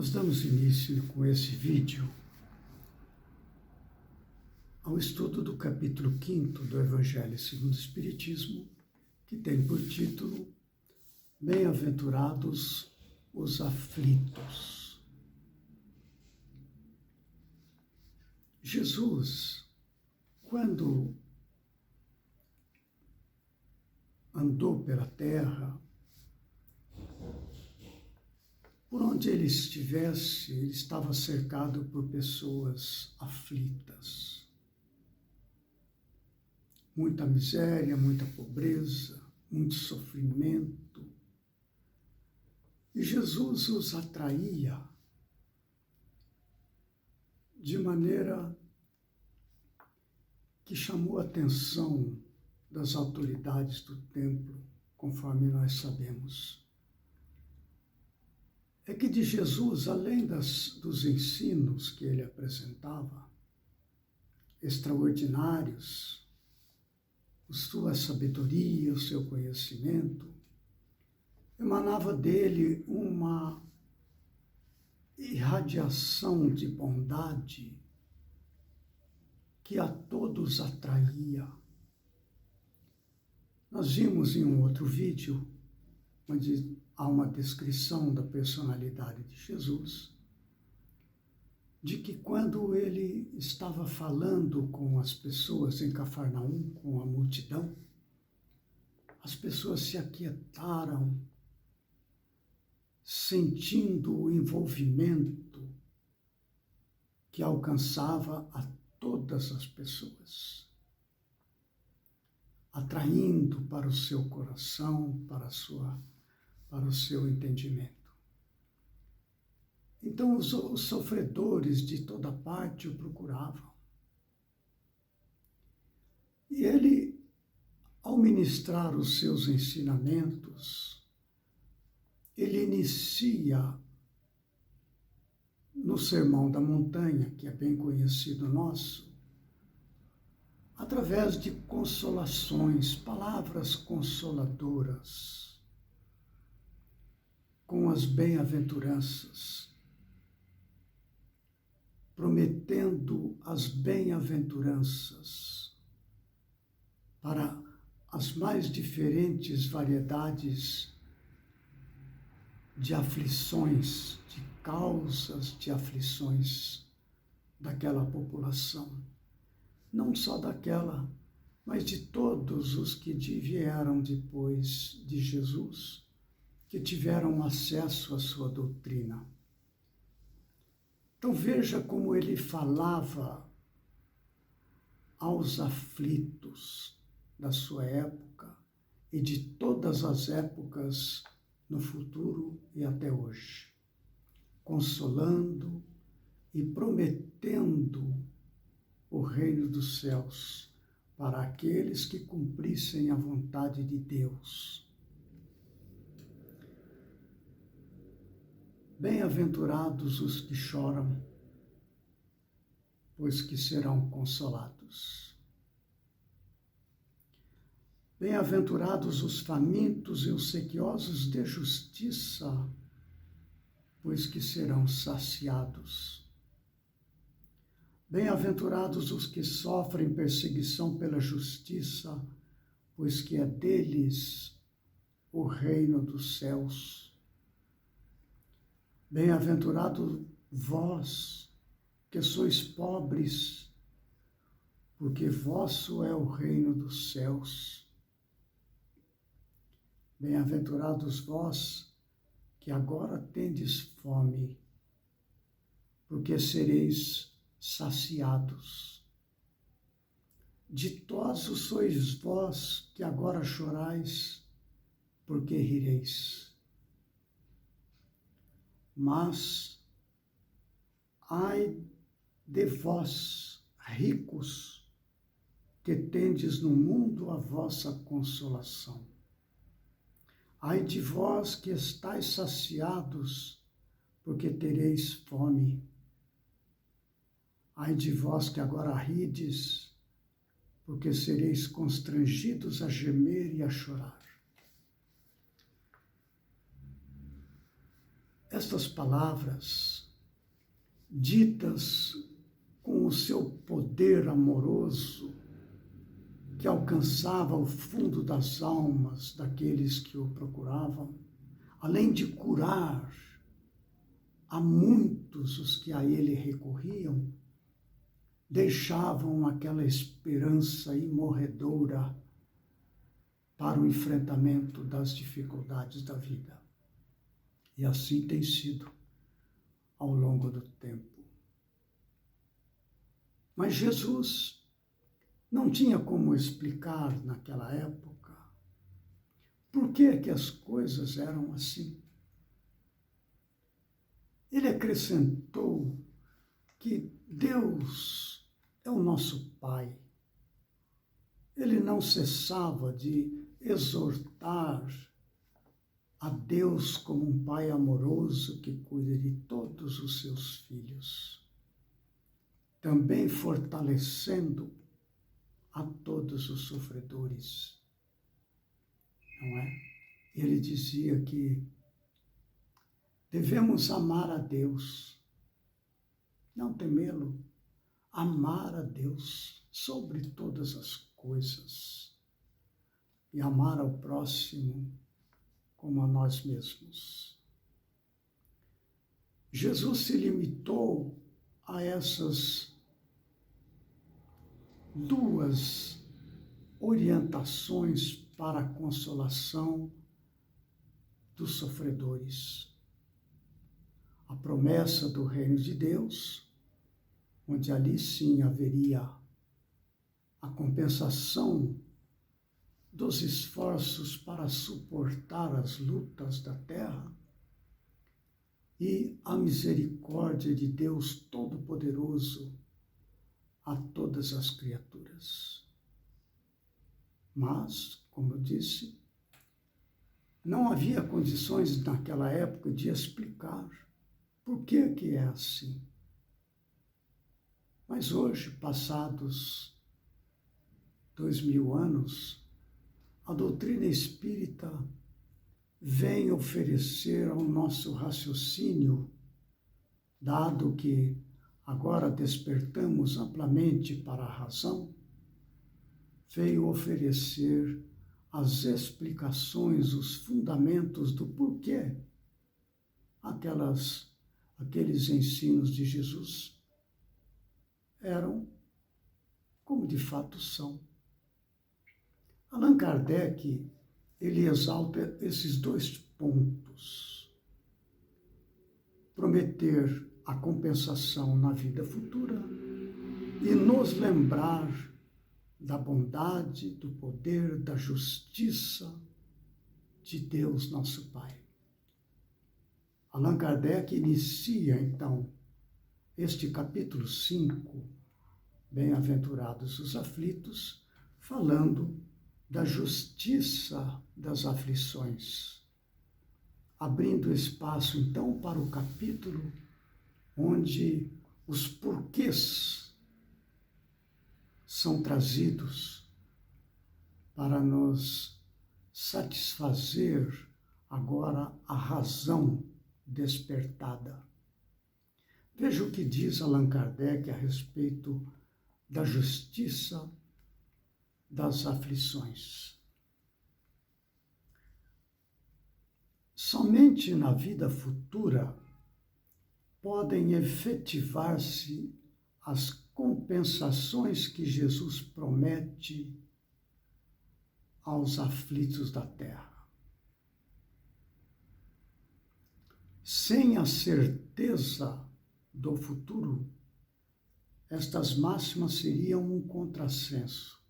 Nós damos início com esse vídeo ao estudo do capítulo 5º do Evangelho segundo o Espiritismo, que tem por título Bem-aventurados os aflitos. Jesus, quando andou pela terra, por onde ele estivesse, ele estava cercado por pessoas aflitas. Muita miséria, muita pobreza, muito sofrimento. E Jesus os atraía de maneira que chamou a atenção das autoridades do templo, conforme nós sabemos. É que de Jesus, além dos ensinos que ele apresentava, extraordinários, sua sabedoria, o seu conhecimento, emanava dele uma irradiação de bondade que a todos atraía. Nós vimos em um outro vídeo, onde há uma descrição da personalidade de Jesus, de que quando ele estava falando com as pessoas em Cafarnaum, com a multidão, as pessoas se aquietaram, sentindo o envolvimento que alcançava a todas as pessoas, atraindo para o seu coração, para o seu entendimento. Então os sofredores de toda parte o procuravam. E ele, ao ministrar os seus ensinamentos, ele inicia no Sermão da Montanha, que é bem conhecido nosso, através de consolações, palavras consoladoras, com as bem-aventuranças, prometendo as bem-aventuranças para as mais diferentes variedades de aflições, de causas de aflições daquela população. Não só daquela, mas de todos os que vieram depois de Jesus, que tiveram acesso à sua doutrina. Então veja como ele falava aos aflitos da sua época e de todas as épocas no futuro e até hoje, consolando e prometendo o reino dos céus para aqueles que cumprissem a vontade de Deus. Bem-aventurados os que choram, pois que serão consolados. Bem-aventurados os famintos e os sequiosos de justiça, pois que serão saciados. Bem-aventurados os que sofrem perseguição pela justiça, pois que é deles o reino dos céus. Bem-aventurado vós, que sois pobres, porque vosso é o reino dos céus. Bem-aventurados vós, que agora tendes fome, porque sereis saciados. Ditosos sois vós, que agora chorais, porque rireis. Mas, ai de vós, ricos, que tendes no mundo a vossa consolação. Ai de vós que estáis saciados, porque tereis fome. Ai de vós que agora rides, porque sereis constrangidos a gemer e a chorar. estas palavras, ditas com o seu poder amoroso, que alcançava o fundo das almas daqueles que o procuravam, além de curar a muitos os que a ele recorriam, deixavam aquela esperança imorredoura para o enfrentamento das dificuldades da vida. E assim tem sido ao longo do tempo. Mas Jesus não tinha como explicar naquela época por que as coisas eram assim. Ele acrescentou que Deus é o nosso Pai. Ele não cessava de exortar a Deus como um Pai amoroso que cuida de todos os seus filhos, também fortalecendo a todos os sofredores, não é? Ele dizia que devemos amar a Deus, não temê-lo, amar a Deus sobre todas as coisas e amar ao próximo como a nós mesmos. Jesus se limitou a essas duas orientações para a consolação dos sofredores. A promessa do reino de Deus, onde ali sim haveria a compensação dos esforços para suportar as lutas da terra, e a misericórdia de Deus Todo-Poderoso a todas as criaturas. Mas, como eu disse, não havia condições naquela época de explicar por que é assim. Mas hoje, passados 2000 anos, a doutrina espírita vem oferecer ao nosso raciocínio, dado que agora despertamos amplamente para a razão, veio oferecer as explicações, os fundamentos do porquê aqueles ensinos de Jesus eram como de fato são. Allan Kardec, ele exalta esses dois pontos. Prometer a compensação na vida futura e nos lembrar da bondade, do poder, da justiça de Deus, nosso Pai. Allan Kardec inicia, então, este capítulo 5, Bem-aventurados os aflitos, falando da justiça das aflições, abrindo espaço, então, para o capítulo onde os porquês são trazidos para nos satisfazer agora a razão despertada. Veja o que diz Allan Kardec a respeito da justiça das aflições. Somente na vida futura podem efetivar-se as compensações que Jesus promete aos aflitos da terra. Sem a certeza do futuro, estas máximas seriam um contrassenso.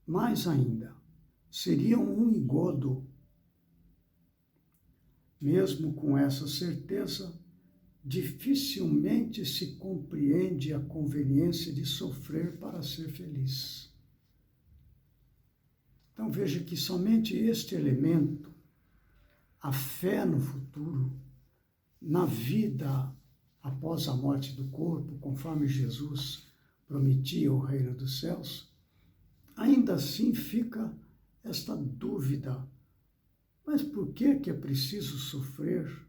Mais ainda, seriam um engodo. Mesmo com essa certeza, dificilmente se compreende a conveniência de sofrer para ser feliz. Então veja que somente este elemento, a fé no futuro, na vida após a morte do corpo, conforme Jesus prometia o reino dos céus, ainda assim fica esta dúvida: Mas por que é preciso sofrer?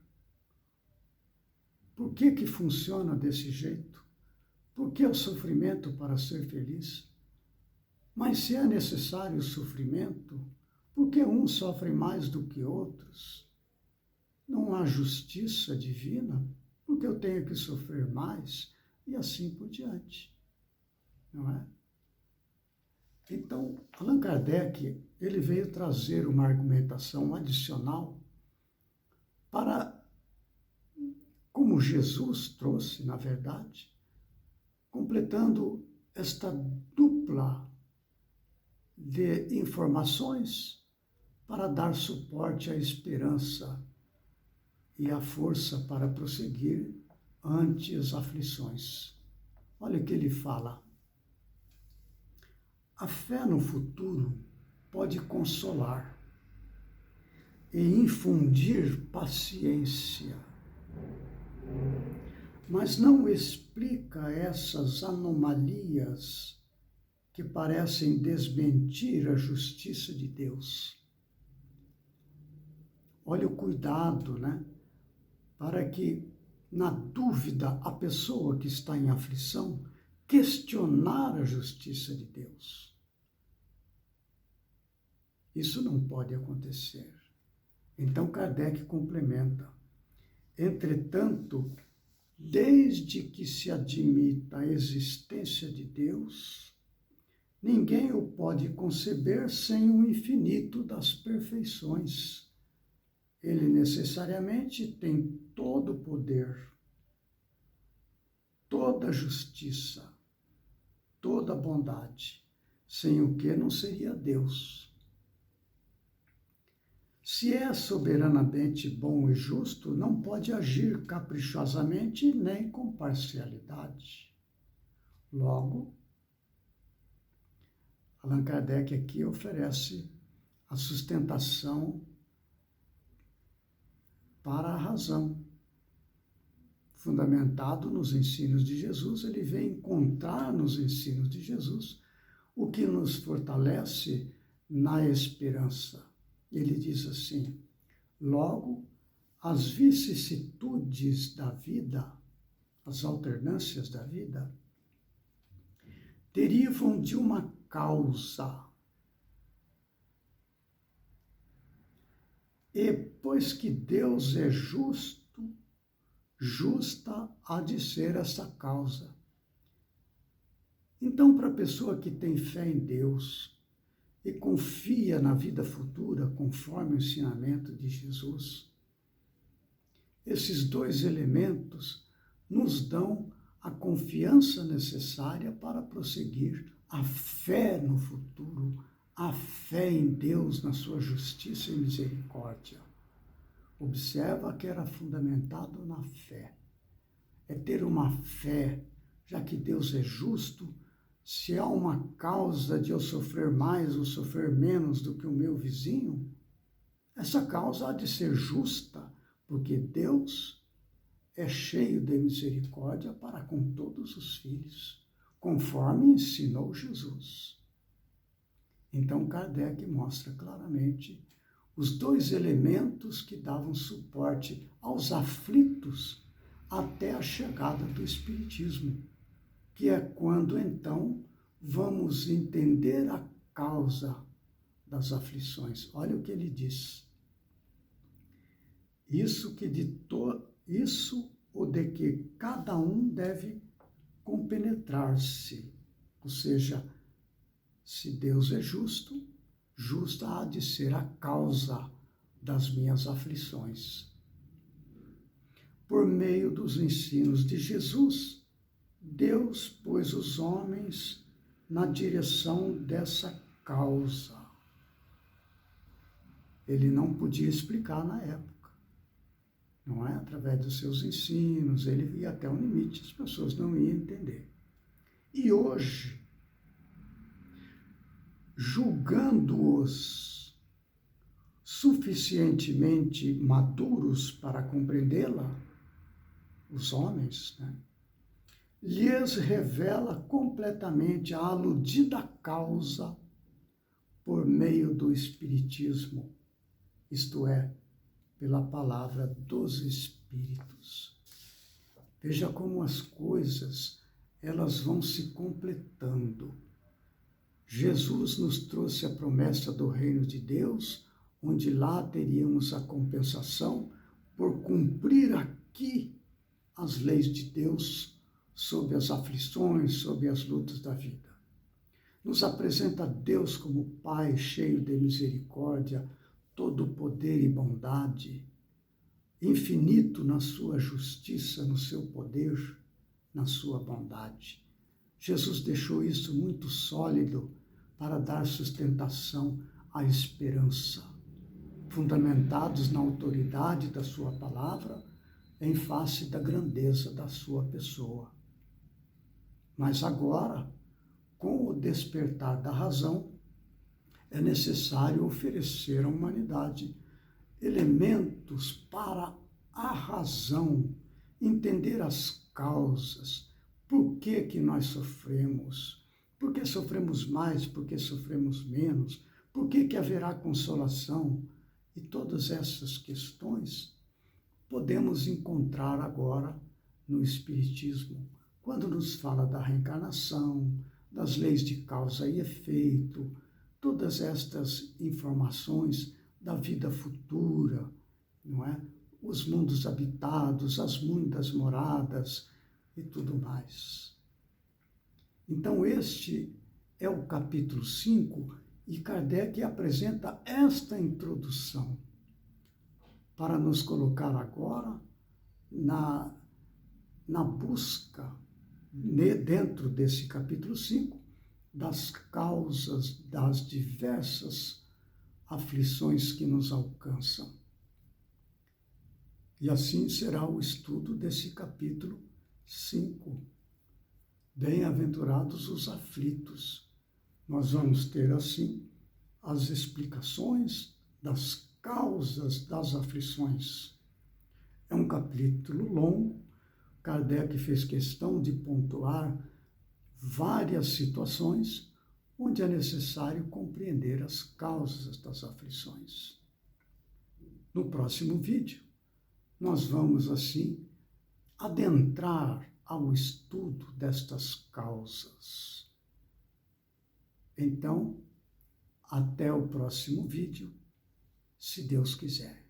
Por que funciona desse jeito? Por que o sofrimento para ser feliz? Mas se é necessário o sofrimento, por que uns sofrem mais do que outros? Não há justiça divina? Porque eu tenho que sofrer mais? E assim por diante, não é? Então, Allan Kardec, ele veio trazer uma argumentação adicional para, como Jesus trouxe, na verdade, completando esta dupla de informações para dar suporte à esperança e à força para prosseguir ante as aflições. Olha o que ele fala. A fé no futuro pode consolar e infundir paciência, mas não explica essas anomalias que parecem desmentir a justiça de Deus. Olha o cuidado, né? Para que, na dúvida, a pessoa que está em aflição questionar a justiça de Deus. Isso não pode acontecer. Então, Kardec complementa. Entretanto, desde que se admita a existência de Deus, ninguém o pode conceber sem o infinito das perfeições. Ele necessariamente tem todo o poder, toda a justiça, toda a bondade, sem o que não seria Deus. Se é soberanamente bom e justo, não pode agir caprichosamente nem com parcialidade. Logo, Allan Kardec aqui oferece a sustentação para a razão. Fundamentado nos ensinos de Jesus, ele vem encontrar nos ensinos de Jesus o que nos fortalece na esperança. Ele diz assim: logo, as vicissitudes da vida, as alternâncias da vida, derivam de uma causa. E, pois que Deus é justo, justa há de ser essa causa. Então, para a pessoa que tem fé em Deus e confia na vida futura, conforme o ensinamento de Jesus, esses dois elementos nos dão a confiança necessária para prosseguir a fé no futuro, a fé em Deus, na sua justiça e misericórdia. Observa que era fundamentado na fé. É ter uma fé, já que Deus é justo. Se há uma causa de eu sofrer mais ou sofrer menos do que o meu vizinho, essa causa há de ser justa, porque Deus é cheio de misericórdia para com todos os filhos, conforme ensinou Jesus. Então, Kardec mostra claramente os dois elementos que davam suporte aos aflitos até a chegada do Espiritismo, que é quando, então, vamos entender a causa das aflições. Olha o que ele diz. Isso o de que cada um deve compenetrar-se. Ou seja, se Deus é justo, justa há de ser a causa das minhas aflições. Por meio dos ensinos de Jesus, Deus pôs os homens na direção dessa causa. Ele não podia explicar na época, não é? Através dos seus ensinos, ele ia até um limite, as pessoas não iam entender. E hoje, julgando-os suficientemente maduros para compreendê-la, os homens, né, lhes revela completamente a aludida causa por meio do Espiritismo. isto é, pela palavra dos Espíritos. Veja como as coisas, elas vão se completando. Jesus nos trouxe a promessa do reino de Deus, onde lá teríamos a compensação por cumprir aqui as leis de Deus sob as aflições, sob as lutas da vida. Nos apresenta Deus como Pai cheio de misericórdia, todo poder e bondade, infinito na sua justiça, no seu poder, na sua bondade. Jesus deixou isso muito sólido para dar sustentação à esperança, fundamentados na autoridade da sua palavra, em face da grandeza da sua pessoa. Mas agora, com o despertar da razão, é necessário oferecer à humanidade elementos para a razão, entender as causas, por que nós sofremos, por que sofremos mais, por que sofremos menos, por que haverá consolação, e todas essas questões podemos encontrar agora no Espiritismo, quando nos fala da reencarnação, das leis de causa e efeito, todas estas informações da vida futura, não é? Os mundos habitados, as muitas moradas e tudo mais. Então, este é o capítulo 5 e Kardec apresenta esta introdução para nos colocar agora na busca, dentro desse capítulo 5, das causas das diversas aflições que nos alcançam. E assim será o estudo desse capítulo 5. Bem-aventurados os aflitos. Nós vamos ter, assim, as explicações das causas das aflições. É um capítulo longo. Kardec fez questão de pontuar várias situações onde é necessário compreender as causas das aflições. No próximo vídeo, nós vamos, assim, adentrar ao estudo destas causas. Então, até o próximo vídeo, se Deus quiser.